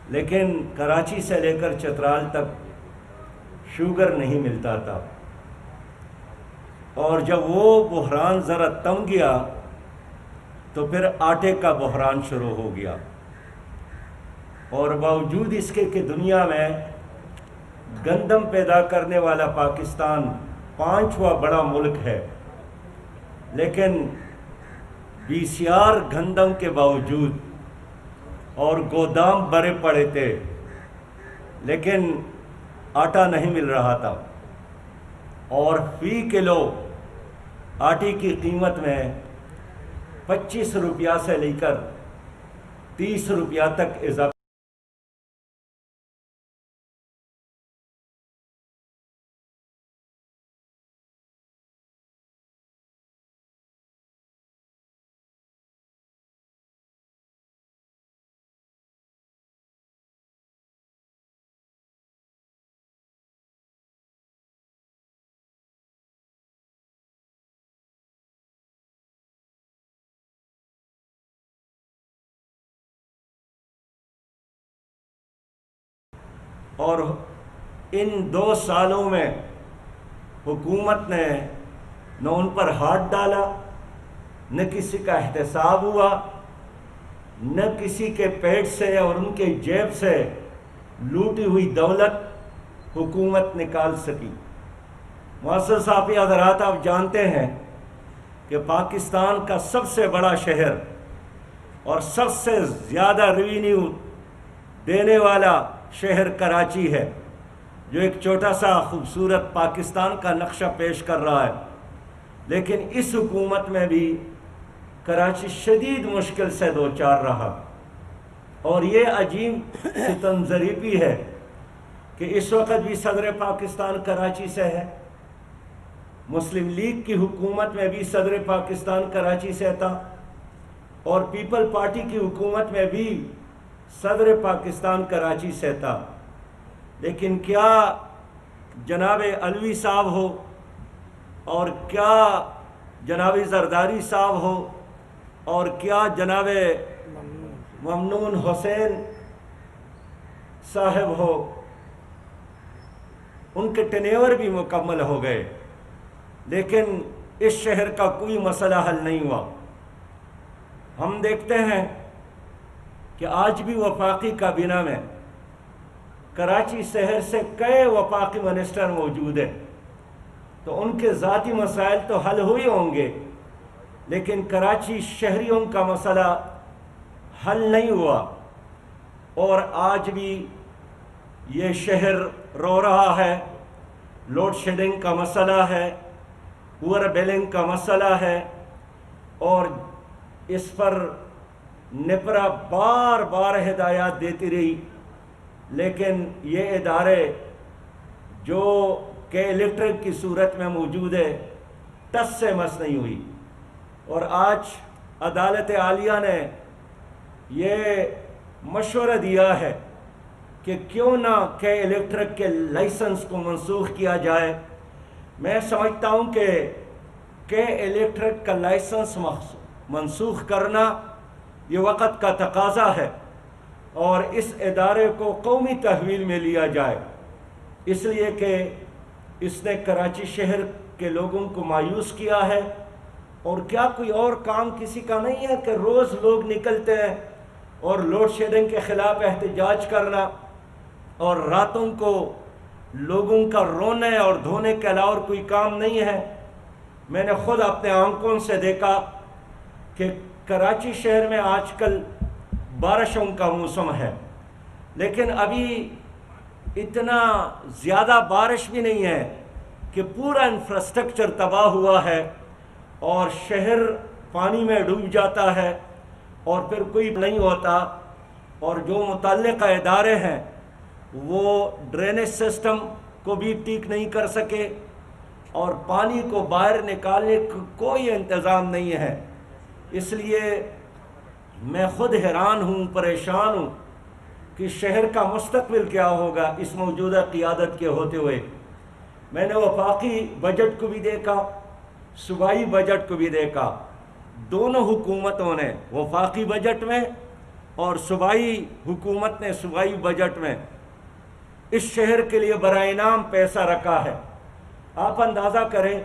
لیکن کراچی سے لے کر چترال تک شوگر نہیں ملتا تھا، اور جب وہ بحران ذرا تم گیا تو پھر آٹے کا بحران شروع ہو گیا، اور باوجود اس کے کہ دنیا میں گندم پیدا کرنے والا پاکستان 5واں بڑا ملک ہے، لیکن بیسیار گندم کے باوجود اور گودام بھرے پڑے تھے، لیکن آٹا نہیں مل رہا تھا، اور فی کلو آٹے کی قیمت میں 25 روپیہ سے لے کر 30 روپیہ تک اضافہ۔ اور ان 2 سالوں میں حکومت نے نہ ان پر ہاتھ ڈالا، نہ کسی کا احتساب ہوا، نہ کسی کے پیٹ سے اور ان کے جیب سے لوٹی ہوئی دولت حکومت نکال سکی۔ معزز صاحب حضرات، آپ جانتے ہیں کہ پاکستان کا سب سے بڑا شہر اور سب سے زیادہ ریونیو دینے والا شہر کراچی ہے، جو ایک چھوٹا سا خوبصورت پاکستان کا نقشہ پیش کر رہا ہے، لیکن اس حکومت میں بھی کراچی شدید مشکل سے دوچار رہا۔ اور یہ عجیب ستم ظریفی ہے کہ اس وقت بھی صدر پاکستان کراچی سے ہے، مسلم لیگ کی حکومت میں بھی صدر پاکستان کراچی سے تھا، اور پیپل پارٹی کی حکومت میں بھی صدر پاکستان کراچی سے تھا، لیکن کیا جناب علوی صاحب ہو اور کیا جناب زرداری صاحب ہو اور کیا جناب ممنون حسین صاحب ہو، ان کے ٹینیور بھی مکمل ہو گئے، لیکن اس شہر کا کوئی مسئلہ حل نہیں ہوا۔ ہم دیکھتے ہیں کہ آج بھی وفاقی کابینہ میں کراچی شہر سے کئی وفاقی منسٹر موجود ہیں، تو ان کے ذاتی مسائل تو حل ہوئی ہوں گے، لیکن کراچی شہریوں کا مسئلہ حل نہیں ہوا، اور آج بھی یہ شہر رو رہا ہے۔ لوڈ شیڈنگ کا مسئلہ ہے، پور بلنگ کا مسئلہ ہے، اور اس پر نپرا بار بار ہدایات دیتی رہی، لیکن یہ ادارے جو کہ الیکٹرک کی صورت میں موجود ہے ٹس سے مس نہیں ہوئی۔ اور آج عدالت عالیہ نے یہ مشورہ دیا ہے کہ کیوں نہ کہ الیکٹرک کے لائسنس کو منسوخ کیا جائے۔ میں سمجھتا ہوں کہ الیکٹرک کا لائسنس منسوخ کرنا یہ وقت کا تقاضا ہے، اور اس ادارے کو قومی تحویل میں لیا جائے، اس لیے کہ اس نے کراچی شہر کے لوگوں کو مایوس کیا ہے، اور کیا کوئی اور کام کسی کا نہیں ہے کہ روز لوگ نکلتے ہیں اور لوڈ شیڈنگ کے خلاف احتجاج کرنا، اور راتوں کو لوگوں کا رونے اور دھونے کے علاوہ اور کوئی کام نہیں ہے۔ میں نے خود اپنے آنکھوں سے دیکھا کہ کراچی شہر میں آج کل بارشوں کا موسم ہے، لیکن ابھی اتنا زیادہ بارش بھی نہیں ہے کہ پورا انفراسٹرکچر تباہ ہوا ہے اور شہر پانی میں ڈوب جاتا ہے، اور پھر کوئی نہیں ہوتا، اور جو متعلقہ ادارے ہیں وہ ڈرینیج سسٹم کو بھی ٹھیک نہیں کر سکے، اور پانی کو باہر نکالنے کا کوئی انتظام نہیں ہے۔ اس لیے میں خود حیران ہوں، پریشان ہوں کہ شہر کا مستقبل کیا ہوگا اس موجودہ قیادت کے ہوتے ہوئے۔ میں نے وفاقی بجٹ کو بھی دیکھا، صوبائی بجٹ کو بھی دیکھا، دونوں حکومتوں نے وفاقی بجٹ میں اور صوبائی حکومت نے صوبائی بجٹ میں اس شہر کے لیے برائے انعام پیسہ رکھا ہے۔ آپ اندازہ کریں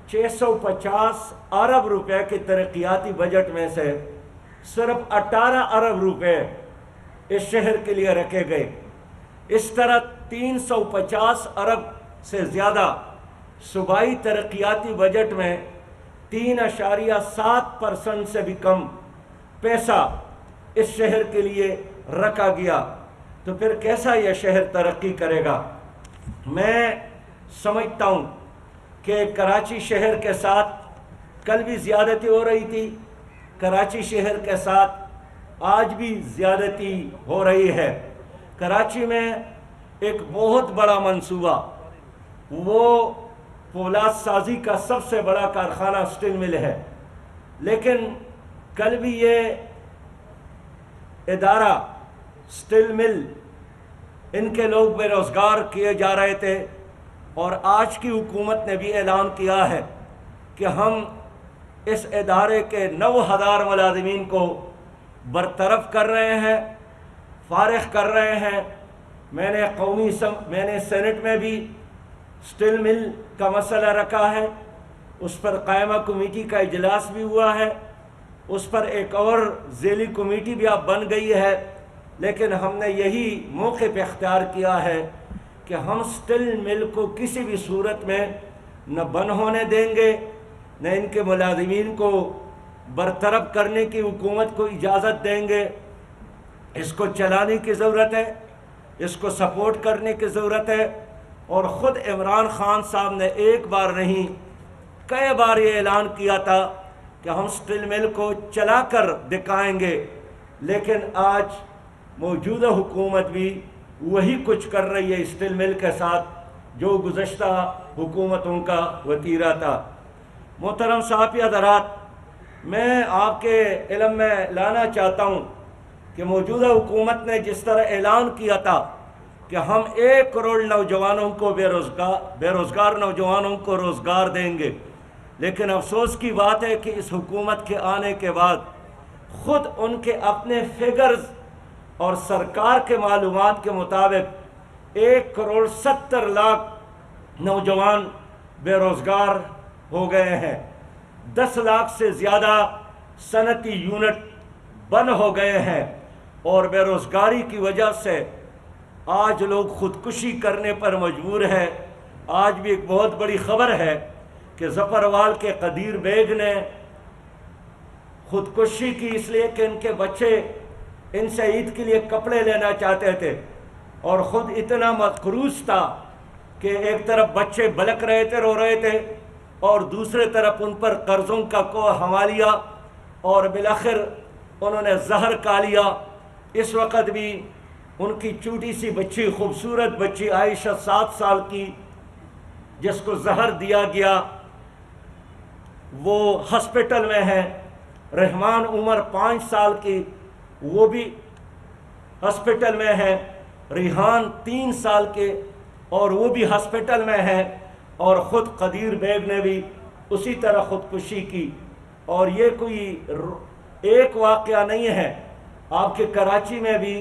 650 ارب روپے کے ترقیاتی بجٹ میں سے صرف 18 ارب روپے اس شہر کے لیے رکھے گئے۔ اس طرح 350 ارب سے زیادہ صوبائی ترقیاتی بجٹ میں 3.7% سے بھی کم پیسہ اس شہر کے لیے رکھا گیا، تو پھر کیسا یہ شہر ترقی کرے گا؟ میں سمجھتا ہوں کہ کراچی شہر کے ساتھ کل بھی زیادتی ہو رہی تھی، کراچی شہر کے ساتھ آج بھی زیادتی ہو رہی ہے۔ کراچی میں ایک بہت بڑا منصوبہ، وہ فولاد سازی کا سب سے بڑا کارخانہ سٹیل مل ہے، لیکن کل بھی یہ ادارہ سٹیل مل، ان کے لوگ بے روزگار کیے جا رہے تھے، اور آج کی حکومت نے بھی اعلان کیا ہے کہ ہم اس ادارے کے 9,000 ملازمین کو برطرف کر رہے ہیں، فارغ کر رہے ہیں۔ میں نے سینٹ میں بھی سٹیل مل کا مسئلہ رکھا ہے، اس پر قائمہ کمیٹی کا اجلاس بھی ہوا ہے، اس پر ایک اور ذیلی کمیٹی بھی اب بن گئی ہے، لیکن ہم نے یہی موقع پہ اختیار کیا ہے کہ ہم سٹیل مل کو کسی بھی صورت میں نہ بند ہونے دیں گے، نہ ان کے ملازمین کو برطرف کرنے کی حکومت کو اجازت دیں گے۔ اس کو چلانے کی ضرورت ہے، اس کو سپورٹ کرنے کی ضرورت ہے، اور خود عمران خان صاحب نے ایک بار نہیں کئی بار یہ اعلان کیا تھا کہ ہم سٹیل مل کو چلا کر دکھائیں گے، لیکن آج موجودہ حکومت بھی وہی کچھ کر رہی ہے سٹیل مل کے ساتھ جو گزشتہ حکومتوں کا وتیرہ تھا۔ محترم صحافی حضرات، میں آپ کے علم میں لانا چاہتا ہوں کہ موجودہ حکومت نے جس طرح اعلان کیا تھا کہ ہم 1 کروڑ نوجوانوں کو بے روزگار نوجوانوں کو روزگار دیں گے، لیکن افسوس کی بات ہے کہ اس حکومت کے آنے کے بعد خود ان کے اپنے فگرز اور سرکار کے معلومات کے مطابق 1,70,00,000 نوجوان بے روزگار ہو گئے ہیں، 10 لاکھ سے زیادہ صنعتی یونٹ بند ہو گئے ہیں، اور بے روزگاری کی وجہ سے آج لوگ خودکشی کرنے پر مجبور ہیں۔ آج بھی ایک بہت بڑی خبر ہے کہ ظفروال کے قدیر بیگ نے خودکشی کی اس لیے کہ ان کے بچے ان سے عید کے لیے کپڑے لینا چاہتے تھے، اور خود اتنا مقروض تھا کہ ایک طرف بچے بلک رہے تھے، رو رہے تھے، اور دوسرے طرف ان پر قرضوں کا کوہ حوالیا، اور بالآخر انہوں نے زہر کھا لیا۔ اس وقت بھی ان کی چھوٹی سی بچی، خوبصورت بچی عائشہ 7 سال کی، جس کو زہر دیا گیا، وہ ہسپیٹل میں ہے۔ رحمان عمر 5 سال کی، وہ بھی ہسپیٹل میں ہے۔ ریحان 3 سال کے، اور وہ بھی ہسپیٹل میں ہے، اور خود قدیر بیگ نے بھی اسی طرح خودکشی کی۔ اور یہ کوئی ایک واقعہ نہیں ہے، آپ کے کراچی میں بھی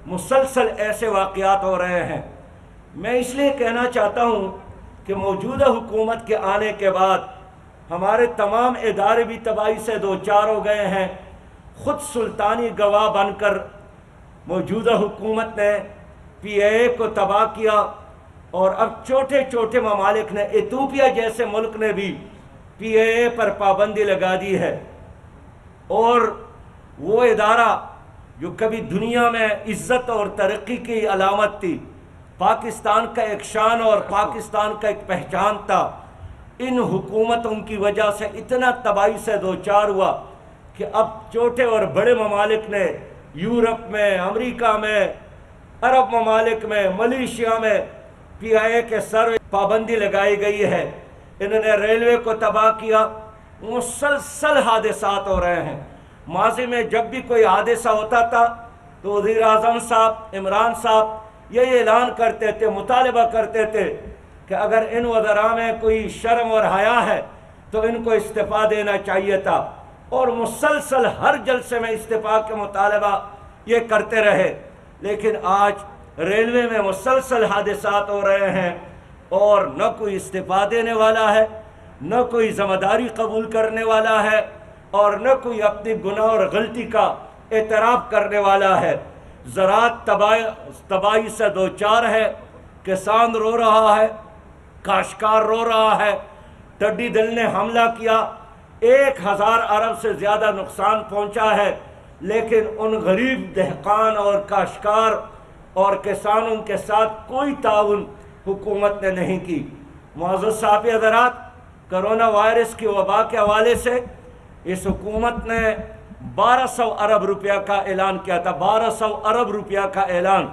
مسلسل ایسے واقعات ہو رہے ہیں۔ میں اس لیے کہنا چاہتا ہوں کہ موجودہ حکومت کے آنے کے بعد ہمارے تمام ادارے بھی تباہی سے دوچار ہو گئے ہیں۔ خود سلطانی گواہ بن کر موجودہ حکومت نے PIA کو تباہ کیا، اور اب چھوٹے چھوٹے ممالک نے، ایتھوپیا جیسے ملک نے بھی PIA پر پابندی لگا دی ہے، اور وہ ادارہ جو کبھی دنیا میں عزت اور ترقی کی علامت تھی، پاکستان کا ایک شان اور پاکستان کا ایک پہچان تھا، ان حکومتوں کی وجہ سے اتنا تباہی سے دوچار ہوا کہ اب چھوٹے اور بڑے ممالک نے، یورپ میں، امریکہ میں، عرب ممالک میں، ملیشیا میں PIA کے سر پابندی لگائی گئی ہے۔ انہوں نے ریلوے کو تباہ کیا۔ مسلسل حادثات ہو رہے ہیں۔ ماضی میں جب بھی کوئی حادثہ ہوتا تھا تو وزیر اعظم صاحب، عمران صاحب یہ اعلان کرتے تھے، مطالبہ کرتے تھے کہ اگر ان وزراء میں کوئی شرم اور حیا ہے تو ان کو استعفیٰ دینا چاہیے تھا، اور مسلسل ہر جلسے میں استعفا کے مطالبہ یہ کرتے رہے، لیکن آج ریلوے میں مسلسل حادثات ہو رہے ہیں اور نہ کوئی استعفا دینے والا ہے، نہ کوئی ذمہ داری قبول کرنے والا ہے، اور نہ کوئی اپنی گناہ اور غلطی کا اعتراف کرنے والا ہے۔ زراعت تباہی سے دوچار ہے، کسان رو رہا ہے، کاشتکار رو رہا ہے، ٹڈی دل نے حملہ کیا، 1000 ارب سے زیادہ نقصان پہنچا ہے، لیکن ان غریب دہقان اور کاشتکار اور کسانوں کے ساتھ کوئی تعاون حکومت نے نہیں کی۔ معزز صاحب حضرات، کرونا وائرس کی وبا کے حوالے سے اس حکومت نے 1200 ارب روپیہ کا اعلان کیا تھا، 1200 ارب روپیہ کا اعلان،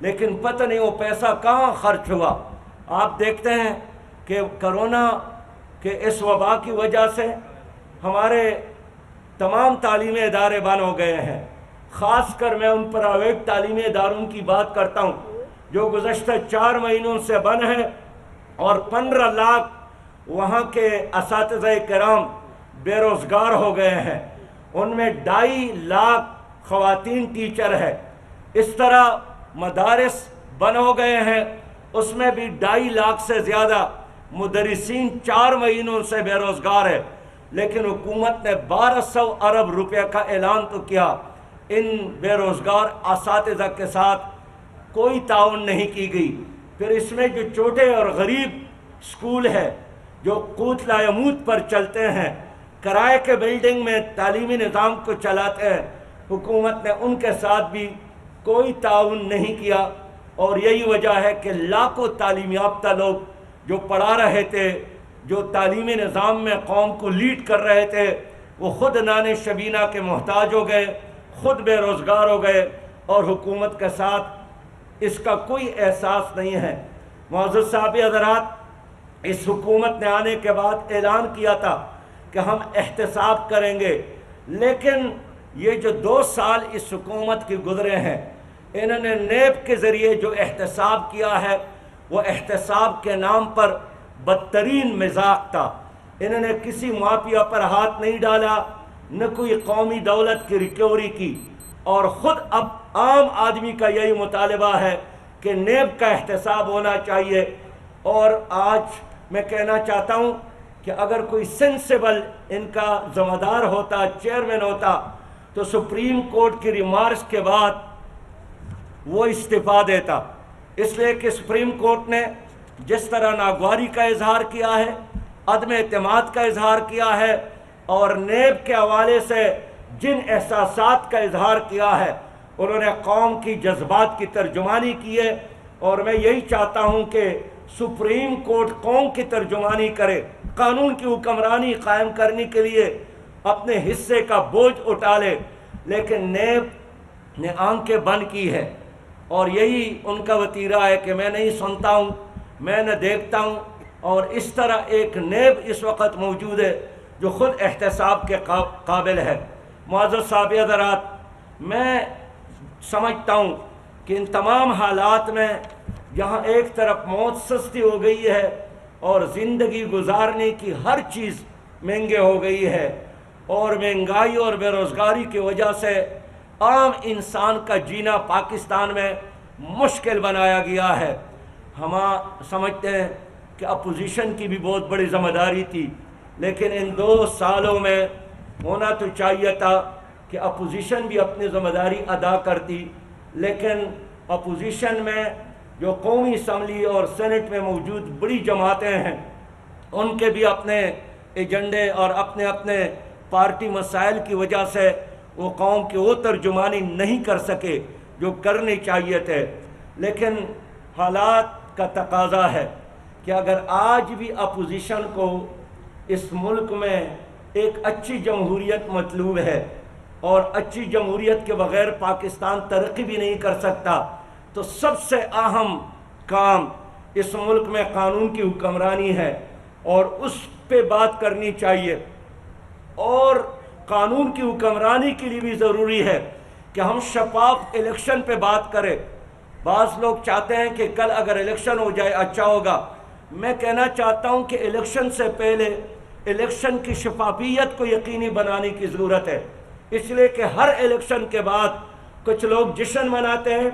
لیکن پتہ نہیں وہ پیسہ کہاں خرچ ہوا۔ آپ دیکھتے ہیں کہ کرونا کے اس وبا کی وجہ سے ہمارے تمام تعلیمی ادارے بند ہو گئے ہیں۔ خاص کر میں ان پرائیویٹ تعلیمی اداروں کی بات کرتا ہوں جو گزشتہ 4 مہینوں سے بند ہیں، اور 15 لاکھ وہاں کے اساتذہ کرام بے روزگار ہو گئے ہیں، ان میں 2.5 لاکھ خواتین ٹیچر ہے۔ اس طرح مدارس بند ہو گئے ہیں، اس میں بھی 2.5 لاکھ سے زیادہ مدرسین 4 مہینوں سے بے روزگار ہے، لیکن حکومت نے 1200 ارب روپے کا اعلان تو کیا، ان بے روزگار اساتذہ کے ساتھ کوئی تعاون نہیں کی گئی۔ پھر اس میں جو چھوٹے اور غریب اسکول ہے جو قوت لا یموت پر چلتے ہیں، کرائے کے بلڈنگ میں تعلیمی نظام کو چلاتے ہیں، حکومت نے ان کے ساتھ بھی کوئی تعاون نہیں کیا، اور یہی وجہ ہے کہ لاکھوں تعلیم یافتہ لوگ جو پڑھا رہے تھے، جو تعلیمی نظام میں قوم کو لیڈ کر رہے تھے، وہ خود نان شبینہ کے محتاج ہو گئے، خود بے روزگار ہو گئے، اور حکومت کے ساتھ اس کا کوئی احساس نہیں ہے۔ معزز صاحب حضرات، اس حکومت نے آنے کے بعد اعلان کیا تھا کہ ہم احتساب کریں گے، لیکن یہ جو 2 سال اس حکومت کی گزرے ہیں، انہوں نے نیب کے ذریعے جو احتساب کیا ہے وہ احتساب کے نام پر بدترین مذاق تھا۔ انہوں نے کسی مافیا پر ہاتھ نہیں ڈالا، نہ کوئی قومی دولت کی ریکوری کی، اور خود اب عام آدمی کا یہی مطالبہ ہے کہ نیب کا احتساب ہونا چاہیے۔ اور آج میں کہنا چاہتا ہوں کہ اگر کوئی سینسیبل ان کا ذمہ دار ہوتا، چیئرمین ہوتا، تو سپریم کورٹ کی ریمارکس کے بعد وہ استعفا دیتا، اس لیے کہ سپریم کورٹ نے جس طرح ناگواری کا اظہار کیا ہے، عدم اعتماد کا اظہار کیا ہے، اور نیب کے حوالے سے جن احساسات کا اظہار کیا ہے، انہوں نے قوم کی جذبات کی ترجمانی کی ہے، اور میں یہی چاہتا ہوں کہ سپریم کورٹ قوم کی ترجمانی کرے، قانون کی حکمرانی قائم کرنے کے لیے اپنے حصے کا بوجھ اٹھا لے، لیکن نیب نے آنکھیں بند کی ہے، اور یہی ان کا وتیرہ ہے کہ میں نہیں سنتا ہوں، میں نہ دیکھتا ہوں، اور اس طرح ایک نیب اس وقت موجود ہے جو خود احتساب کے قابل ہے۔ معزز صاحب حضرات، میں سمجھتا ہوں کہ ان تمام حالات میں جہاں ایک طرف موت سستی ہو گئی ہے اور زندگی گزارنے کی ہر چیز مہنگے ہو گئی ہے، اور مہنگائی اور بے روزگاری کی وجہ سے عام انسان کا جینا پاکستان میں مشکل بنایا گیا ہے، ہم سمجھتے ہیں کہ اپوزیشن کی بھی بہت بڑی ذمہ داری تھی، لیکن ان 2 سالوں میں ہونا تو چاہیے تھا کہ اپوزیشن بھی اپنی ذمہ داری ادا کرتی، لیکن اپوزیشن میں جو قومی اسمبلی اور سینٹ میں موجود بڑی جماعتیں ہیں، ان کے بھی اپنے ایجنڈے اور اپنے اپنے پارٹی مسائل کی وجہ سے وہ قوم کی وہ ترجمانی نہیں کر سکے جو کرنی چاہیے تھے۔ لیکن حالات کا تقاضا ہے کہ اگر آج بھی اپوزیشن کو اس ملک میں ایک اچھی جمہوریت مطلوب ہے، اور اچھی جمہوریت کے بغیر پاکستان ترقی بھی نہیں کر سکتا، تو سب سے اہم کام اس ملک میں قانون کی حکمرانی ہے، اور اس پہ بات کرنی چاہیے، اور قانون کی حکمرانی کے لیے بھی ضروری ہے کہ ہم شفاف الیکشن پہ بات کریں۔ بعض لوگ چاہتے ہیں کہ کل اگر الیکشن ہو جائے اچھا ہوگا، میں کہنا چاہتا ہوں کہ الیکشن سے پہلے الیکشن کی شفافیت کو یقینی بنانے کی ضرورت ہے، اس لیے کہ ہر الیکشن کے بعد کچھ لوگ جشن مناتے ہیں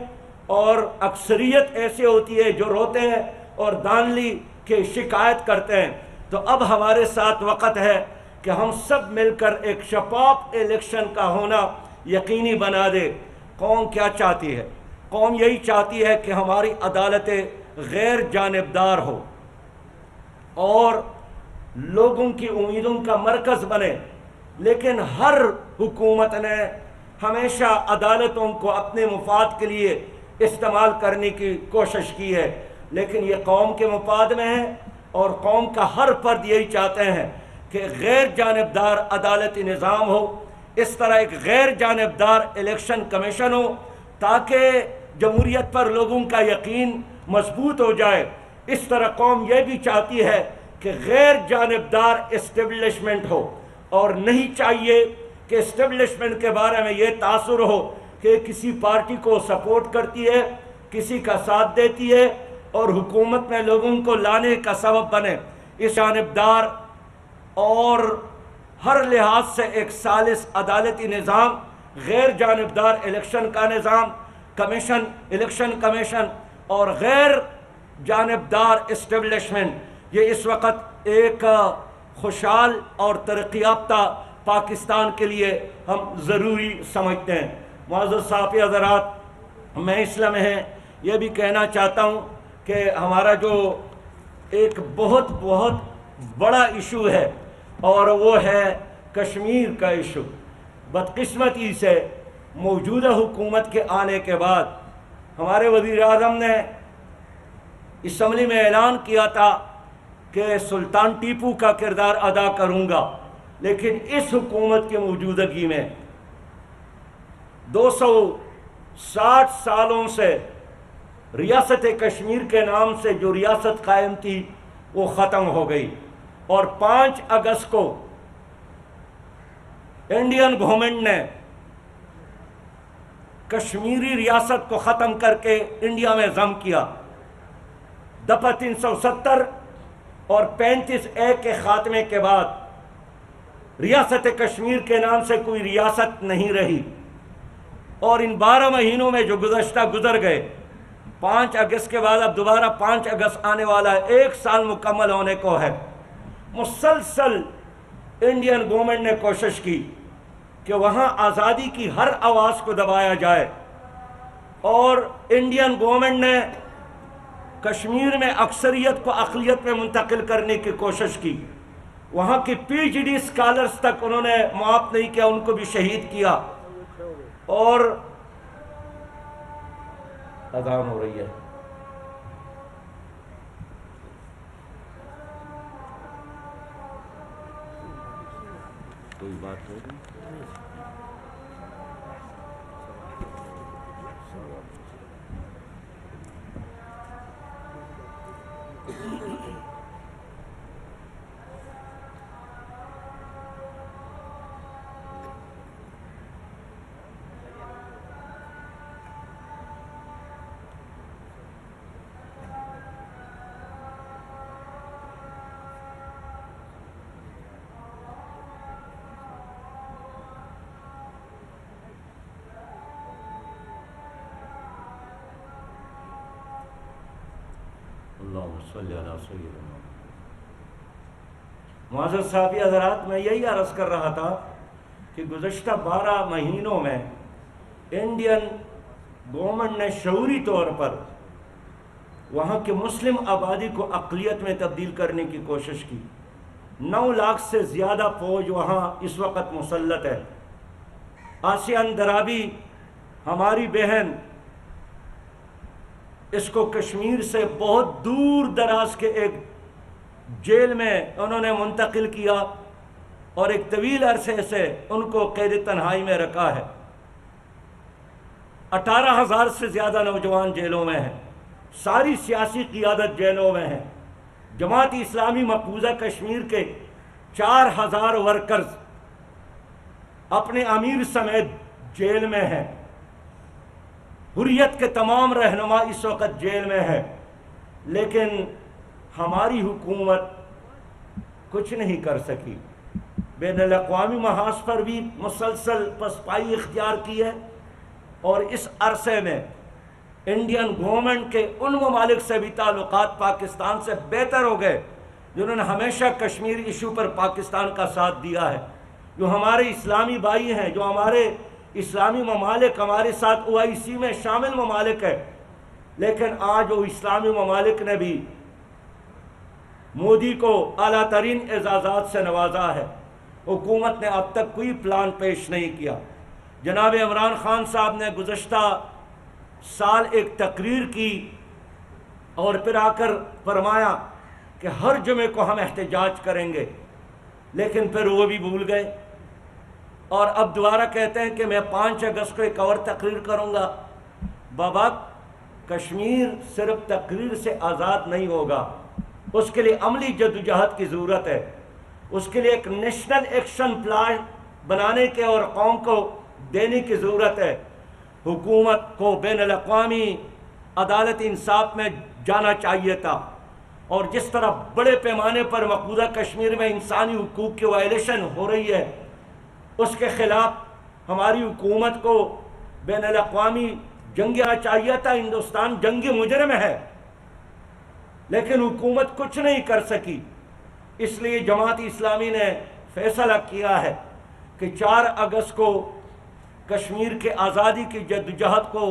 اور اکثریت ایسے ہوتی ہے جو روتے ہیں اور دھاندلی کی شکایت کرتے ہیں۔ تو اب ہمارے ساتھ وقت ہے کہ ہم سب مل کر ایک شفاف الیکشن کا ہونا یقینی بنا دے۔ قوم کیا چاہتی ہے؟ قوم یہی چاہتی ہے کہ ہماری عدالتیں غیر جانبدار ہو اور لوگوں کی امیدوں کا مرکز بنے، لیکن ہر حکومت نے ہمیشہ عدالتوں کو اپنے مفاد کے لیے استعمال کرنے کی کوشش کی ہے، لیکن یہ قوم کے مفاد میں ہے اور قوم کا ہر فرد یہی چاہتے ہیں کہ غیر جانبدار عدالتی نظام ہو، اس طرح ایک غیر جانبدار الیکشن کمیشن ہو تاکہ جمہوریت پر لوگوں کا یقین مضبوط ہو جائے۔ اس طرح قوم یہ بھی چاہتی ہے کہ غیر جانبدار اسٹیبلشمنٹ ہو، اور نہیں چاہیے کہ اسٹیبلشمنٹ کے بارے میں یہ تاثر ہو کہ کسی پارٹی کو سپورٹ کرتی ہے، کسی کا ساتھ دیتی ہے اور حکومت میں لوگوں کو لانے کا سبب بنے۔ اس جانبدار اور ہر لحاظ سے ایک سالس عدالتی نظام، غیر جانبدار الیکشن کا نظام کمیشن، الیکشن کمیشن اور غیر جانبدار اسٹیبلشمنٹ، یہ اس وقت ایک خوشحال اور ترقی یافتہ پاکستان کے لیے ہم ضروری سمجھتے ہیں۔ معزز صحافی حضرات، میں اسلام ہے یہ بھی کہنا چاہتا ہوں کہ ہمارا جو ایک بہت بڑا ایشو ہے اور وہ ہے کشمیر کا ایشو۔ بدقسمتی سے موجودہ حکومت کے آنے کے بعد ہمارے وزیر اعظم نے اسمبلی میں اعلان کیا تھا کہ سلطان ٹیپو کا کردار ادا کروں گا، لیکن اس حکومت کی موجودگی میں 260 سالوں سے ریاست کشمیر کے نام سے جو ریاست قائم تھی وہ ختم ہو گئی، اور 5 اگست کو انڈین گورنمنٹ نے کشمیری ریاست کو ختم کر کے انڈیا میں ضم کیا۔ دفعہ 370 اور 35A کے خاتمے کے بعد ریاست کشمیر کے نام سے کوئی ریاست نہیں رہی، اور ان 12 مہینوں میں جو گزر گئے، 5 اگست کے بعد اب دوبارہ 5 اگست آنے والا ہے، 1 سال مکمل ہونے کو ہے۔ مسلسل انڈین گورنمنٹ نے کوشش کی کہ وہاں آزادی کی ہر آواز کو دبایا جائے، اور انڈین گورنمنٹ نے کشمیر میں اکثریت کو اقلیت میں منتقل کرنے کی کوشش کی۔ وہاں کی PhD اسکالرز تک انہوں نے معاف نہیں کیا، ان کو بھی شہید کیا۔ اور اذان ہو رہی ہے، کوئی بات نہیں۔ اللہم صلی علی سیدنا۔ معزز صحافی حضرات، میں یہی عرض کر رہا تھا کہ گزشتہ 12 مہینوں میں انڈین گورنمنٹ نے شعوری طور پر وہاں کے مسلم آبادی کو اقلیت میں تبدیل کرنے کی کوشش کی۔ 9 لاکھ سے زیادہ فوج وہاں اس وقت مسلط ہے۔ آسیہ اندرابی ہماری بہن، اس کو کشمیر سے بہت دور دراز کے ایک جیل میں انہوں نے منتقل کیا، اور ایک طویل عرصے سے ان کو قید تنہائی میں رکھا ہے۔ 18,000 سے زیادہ نوجوان جیلوں میں ہیں، ساری سیاسی قیادت جیلوں میں ہے۔ جماعت اسلامی مقبوضہ کشمیر کے 4,000 ورکرز اپنے امیر سمیت جیل میں ہیں۔ حریت کے تمام رہنما اس وقت جیل میں ہے، لیکن ہماری حکومت کچھ نہیں کر سکی. بین الاقوامی محاذ پر بھی مسلسل پسپائی اختیار کی ہے، اور اس عرصے میں انڈین گورنمنٹ کے ان ممالک سے بھی تعلقات پاکستان سے بہتر ہو گئے جنہوں نے ہمیشہ کشمیر ایشو پر پاکستان کا ساتھ دیا ہے. جو ہمارے اسلامی بھائی ہیں، جو ہمارے اسلامی ممالک ہمارے ساتھ OIC میں شامل ممالک ہیں، لیکن آج وہ اسلامی ممالک نے بھی مودی کو اعلیٰ ترین اعزازات سے نوازا ہے. حکومت نے اب تک کوئی پلان پیش نہیں کیا. جناب عمران خان صاحب نے گزشتہ سال ایک تقریر کی اور پھر آ کر فرمایا کہ ہر جمعے کو ہم احتجاج کریں گے، لیکن پھر وہ بھی بھول گئے، اور اب دوبارہ کہتے ہیں کہ میں 5 اگست کو ایک اور تقریر کروں گا. بابا، کشمیر صرف تقریر سے آزاد نہیں ہوگا، اس کے لیے عملی جدوجہد کی ضرورت ہے. اس کے لیے ایک نیشنل ایکشن پلان بنانے کے اور قوم کو دینے کی ضرورت ہے. حکومت کو بین الاقوامی عدالت انصاف میں جانا چاہیے تھا، اور جس طرح بڑے پیمانے پر مقبوضہ کشمیر میں انسانی حقوق کی وائلیشن ہو رہی ہے، اس کے خلاف ہماری حکومت کو بین الاقوامی جنگ آنا چاہیے تھا. ہندوستان جنگی مجرم ہے، لیکن حکومت کچھ نہیں کر سکی. اس لیے جماعت اسلامی نے فیصلہ کیا ہے کہ 4 اگست کو کشمیر کے آزادی کی جدوجہد کو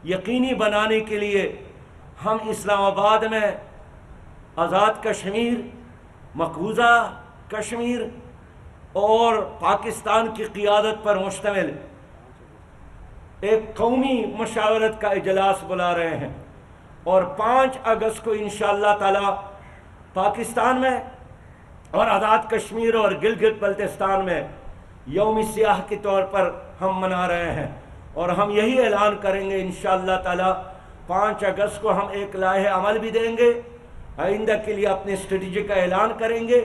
یقینی بنانے کے لیے ہم اسلام آباد میں آزاد کشمیر، مقبوضہ کشمیر اور پاکستان کی قیادت پر مشتمل ایک قومی مشاورت کا اجلاس بلا رہے ہیں، اور 5 اگست کو انشاءاللہ تعالی پاکستان میں اور آزاد کشمیر اور گلگت بلتستان میں یوم سیاہ کے طور پر ہم منا رہے ہیں. اور ہم یہی اعلان کریں گے انشاءاللہ تعالی 5 اگست کو ہم ایک لائحہ عمل بھی دیں گے، آئندہ کے لیے اپنے اسٹریٹجی کا اعلان کریں گے،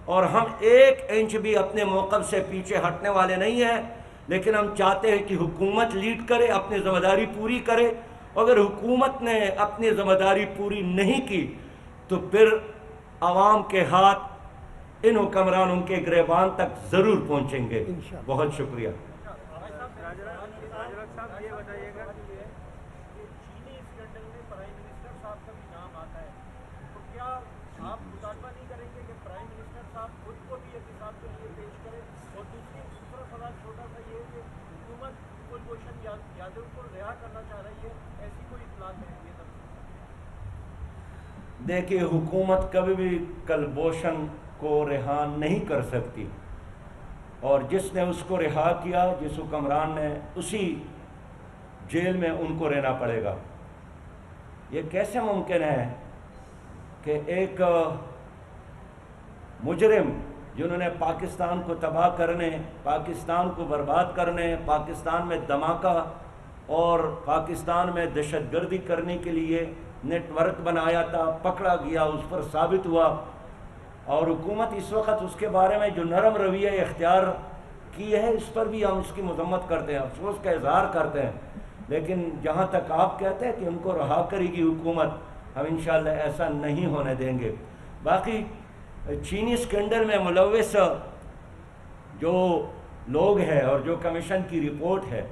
اور ہم 1 انچ بھی اپنے موقف سے پیچھے ہٹنے والے نہیں ہیں. لیکن ہم چاہتے ہیں کہ حکومت لیڈ کرے، اپنی ذمہ داری پوری کرے. اگر حکومت نے اپنی ذمہ داری پوری نہیں کی تو پھر عوام کے ہاتھ ان حکمرانوں کے گریبان تک ضرور پہنچیں گے. بہت شکریہ. دیکھیے، حکومت کبھی بھی کلبھوشن کو رہا نہیں کر سکتی، اور جس نے اس کو رہا کیا، جس حکمران نے، اسی جیل میں ان کو رہنا پڑے گا. یہ کیسے ممکن ہے کہ ایک مجرم جنہوں نے پاکستان کو تباہ کرنے، پاکستان کو برباد کرنے، پاکستان میں دھماکہ اور پاکستان میں دہشت گردی کرنے کے لیے نیٹ ورک بنایا تھا، پکڑا گیا، اس پر ثابت ہوا، اور حکومت اس وقت اس کے بارے میں جو نرم رویہ اختیار کی ہے، اس پر بھی ہم اس کی مذمت کرتے ہیں، افسوس کا اظہار کرتے ہیں. لیکن جہاں تک آپ کہتے ہیں کہ ان کو رہا کرے گی حکومت، ہم انشاءاللہ ایسا نہیں ہونے دیں گے. باقی چینی اسکینڈل میں ملوث جو لوگ ہیں اور جو کمیشن کی رپورٹ ہے،